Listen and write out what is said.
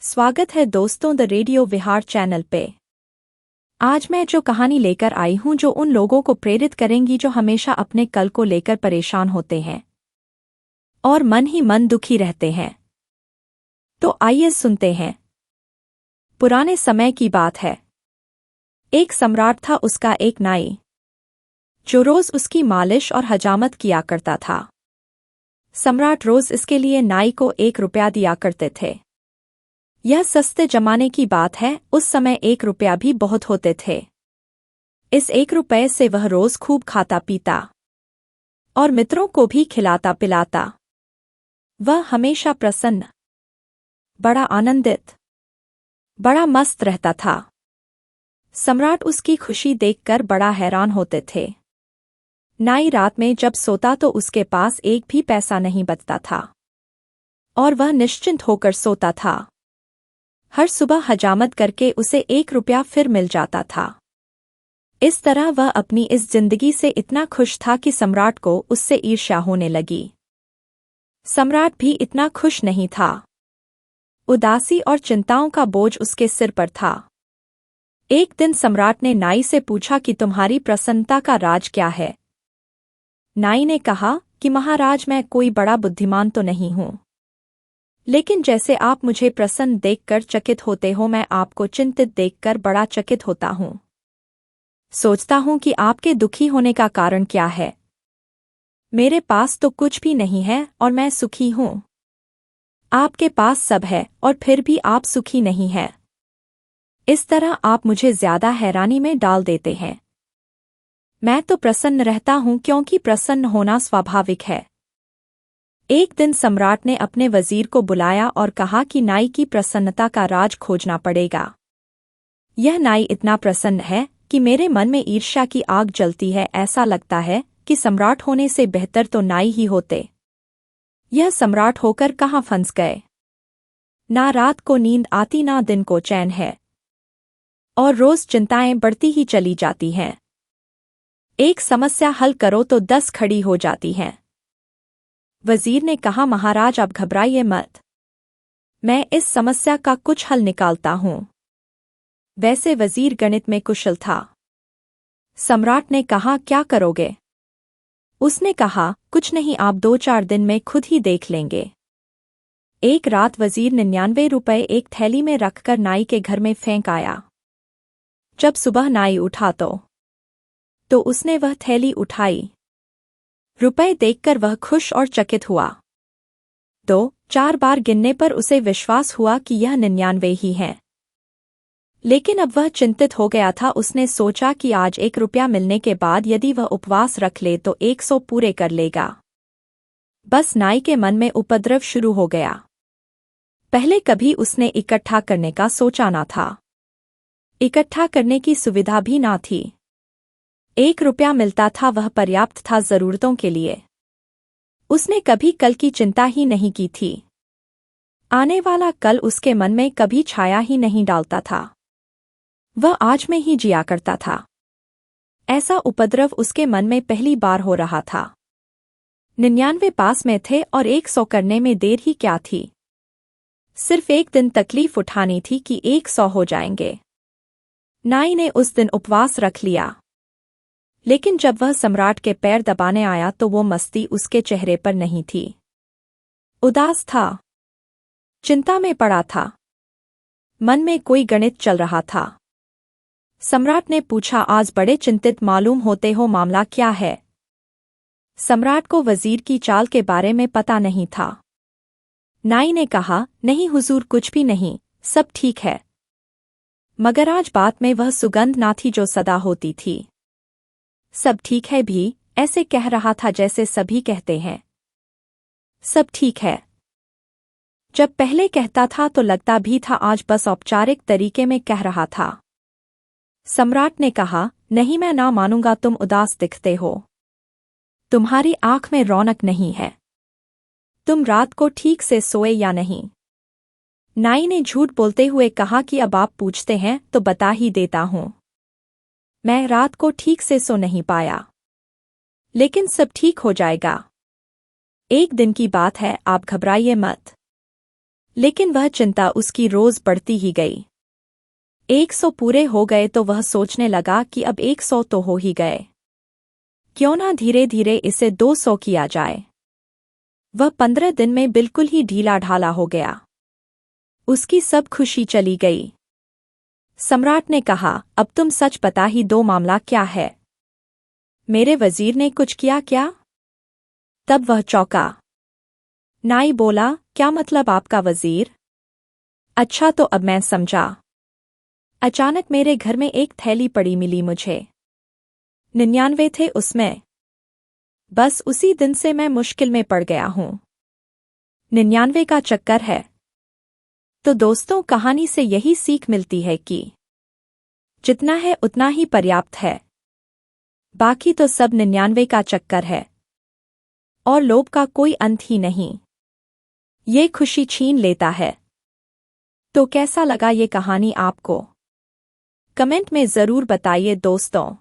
स्वागत है दोस्तों द रेडियो विहार चैनल पे। आज मैं जो कहानी लेकर आई हूं जो उन लोगों को प्रेरित करेंगी जो हमेशा अपने कल को लेकर परेशान होते हैं और मन ही मन दुखी रहते हैं। तो आइए सुनते हैं। पुराने समय की बात है। एक सम्राट था, उसका एक नाई जो रोज उसकी मालिश और हजामत किया करता था। सम्राट रोज इसके लिए नाई को 1 रुपया दिया करते थे। यह सस्ते जमाने की बात है, उस समय 1 रुपया भी बहुत होते थे। इस 1 रुपये से वह रोज खूब खाता पीता और मित्रों को भी खिलाता पिलाता। वह हमेशा प्रसन्न, बड़ा आनंदित, बड़ा मस्त रहता था। सम्राट उसकी खुशी देखकर बड़ा हैरान होते थे। नाई रात में जब सोता तो उसके पास एक भी पैसा नहीं बचता था और वह निश्चिंत होकर सोता था। हर सुबह हजामत करके उसे 1 रुपया फिर मिल जाता था। इस तरह वह अपनी इस जिंदगी से इतना खुश था कि सम्राट को उससे ईर्ष्या होने लगी। सम्राट भी इतना खुश नहीं था। उदासी और चिंताओं का बोझ उसके सिर पर था। एक दिन सम्राट ने नाई से पूछा कि तुम्हारी प्रसन्नता का राज क्या है। नाई ने कहा कि महाराज, मैं कोई बड़ा बुद्धिमान तो नहीं हूँ, लेकिन जैसे आप मुझे प्रसन्न देखकर चकित होते हो, मैं आपको चिंतित देखकर बड़ा चकित होता हूँ। सोचता हूँ कि आपके दुखी होने का कारण क्या है। मेरे पास तो कुछ भी नहीं है और मैं सुखी हूँ। आपके पास सब है और फिर भी आप सुखी नहीं हैं। इस तरह आप मुझे ज्यादा हैरानी में डाल देते हैं। मैं तो प्रसन्न रहता हूँ क्योंकि प्रसन्न होना स्वाभाविक है। एक दिन सम्राट ने अपने वजीर को बुलाया और कहा कि नाई की प्रसन्नता का राज खोजना पड़ेगा। यह नाई इतना प्रसन्न है कि मेरे मन में ईर्ष्या की आग जलती है। ऐसा लगता है कि सम्राट होने से बेहतर तो नाई ही होते। यह सम्राट होकर कहाँ फंस गए। ना रात को नींद आती, ना दिन को चैन है और रोज चिंताएं बढ़ती ही चली जाती हैं। एक समस्या हल करो तो 10 खड़ी हो जाती हैं। वजीर ने कहा, महाराज अब घबराइए मत, मैं इस समस्या का कुछ हल निकालता हूँ। वैसे वजीर गणित में कुशल था। सम्राट ने कहा, क्या करोगे? उसने कहा, कुछ नहीं, आप 2-4 दिन में खुद ही देख लेंगे। एक रात वजीर 99 रुपये एक थैली में रखकर नाई के घर में फेंक आया। जब सुबह नाई उठा तो उसने वह थैली उठाई। रुपए देखकर वह खुश और चकित हुआ। 2-4 बार गिनने पर उसे विश्वास हुआ कि यह 99 ही हैं। लेकिन अब वह चिंतित हो गया था। उसने सोचा कि आज 1 रुपया मिलने के बाद यदि वह उपवास रख ले तो 100 पूरे कर लेगा। बस नाई के मन में उपद्रव शुरू हो गया। पहले कभी उसने इकट्ठा करने का सोचा ना था। इकट्ठा करने की सुविधा भी ना थी। 1 रुपया मिलता था, वह पर्याप्त था जरूरतों के लिए। उसने कभी कल की चिंता ही नहीं की थी। आने वाला कल उसके मन में कभी छाया ही नहीं डालता था। वह आज में ही जिया करता था। ऐसा उपद्रव उसके मन में पहली बार हो रहा था। 99 पास में थे और 100 करने में देर ही क्या थी। सिर्फ एक दिन तकलीफ उठानी थी कि 100 हो जाएंगे। नाई ने उस दिन उपवास रख लिया। लेकिन जब वह सम्राट के पैर दबाने आया तो वो मस्ती उसके चेहरे पर नहीं थी। उदास था, चिंता में पड़ा था, मन में कोई गणित चल रहा था। सम्राट ने पूछा, आज बड़े चिंतित मालूम होते हो, मामला क्या है? सम्राट को वजीर की चाल के बारे में पता नहीं था। नाई ने कहा, नहीं हुजूर, कुछ भी नहीं, सब ठीक है। मगर आज बात में वह सुगंध ना थी जो सदा होती थी। सब ठीक है भी ऐसे कह रहा था जैसे सभी कहते हैं सब ठीक है। जब पहले कहता था तो लगता भी था आज बस औपचारिक तरीके में कह रहा था। सम्राट ने कहा, नहीं, मैं ना मानूंगा, तुम उदास दिखते हो। तुम्हारी आंख में रौनक नहीं है। तुम रात को ठीक से सोए या नहीं? नाई ने झूठ बोलते हुए कहा कि अब आप पूछते हैं तो बता ही देता हूं। मैं रात को ठीक से सो नहीं पाया, लेकिन सब ठीक हो जाएगा। एक दिन की बात है, आप घबराइए मत। लेकिन वह चिंता उसकी रोज बढ़ती ही गई। 100 पूरे हो गए तो वह सोचने लगा कि अब 100 तो हो ही गए, क्यों ना धीरे धीरे इसे 200 किया जाए। वह 15 दिन में बिल्कुल ही ढीला ढाला हो गया। उसकी सब खुशी चली गई। सम्राट ने कहा, अब तुम सच बता ही दो, मामला क्या है? मेरे वजीर ने कुछ किया क्या? तब वह चौंका। नाई बोला, क्या मतलब आपका वजीर? अच्छा तो अब मैं समझा। अचानक मेरे घर में एक थैली पड़ी मिली मुझे। 99 थे उसमें। बस उसी दिन से मैं मुश्किल में पड़ गया हूं। 99 का चक्कर है। तो दोस्तों, कहानी से यही सीख मिलती है कि जितना है उतना ही पर्याप्त है, बाकी तो सब 99 का चक्कर है और लोभ का कोई अंत ही नहीं, ये खुशी छीन लेता है। तो कैसा लगा ये कहानी आपको? कमेंट में जरूर बताइए दोस्तों।